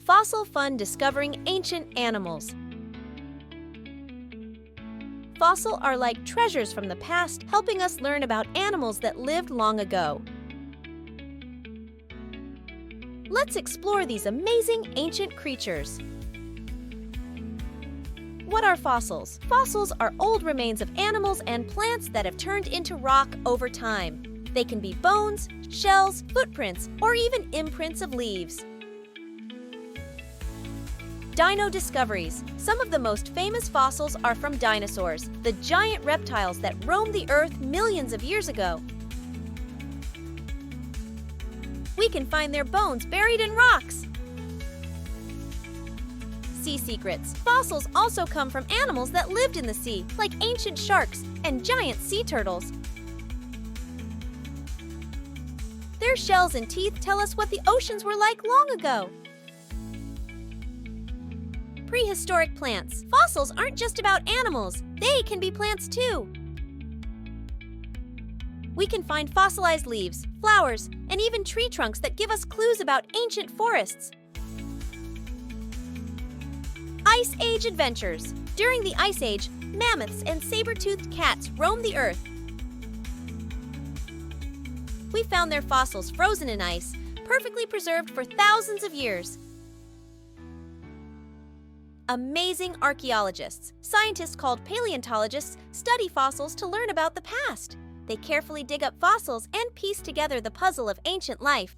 Fossil Fun Discovering Ancient Animals. Fossils are like treasures from the past, helping us learn about animals that lived long ago. Let's explore these amazing ancient creatures. What are fossils? Fossils are old remains of animals and plants that have turned into rock over time. They can be bones, shells, footprints, or even imprints of leaves. Dino discoveries. Some of the most famous fossils are from dinosaurs, the giant reptiles that roamed the Earth millions of years ago. We can find their bones buried in rocks. Sea secrets. Fossils also come from animals that lived in the sea, like ancient sharks and giant sea turtles. Their shells and teeth tell us what the oceans were like long ago. Prehistoric plants. Fossils aren't just about animals. They can be plants too. We can find fossilized leaves, flowers, and even tree trunks that give us clues about ancient forests. Ice Age adventures. During the Ice Age, mammoths and saber-toothed cats roamed the Earth. We found their fossils frozen in ice, perfectly preserved for thousands of years. Amazing archaeologists. Scientists called paleontologists study fossils to learn about the past. They carefully dig up fossils and piece together the puzzle of ancient life.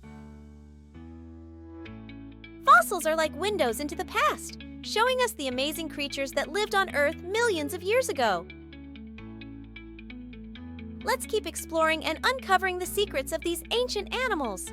Fossils are like windows into the past, showing us the amazing creatures that lived on Earth millions of years ago. Let's keep exploring and uncovering the secrets of these ancient animals.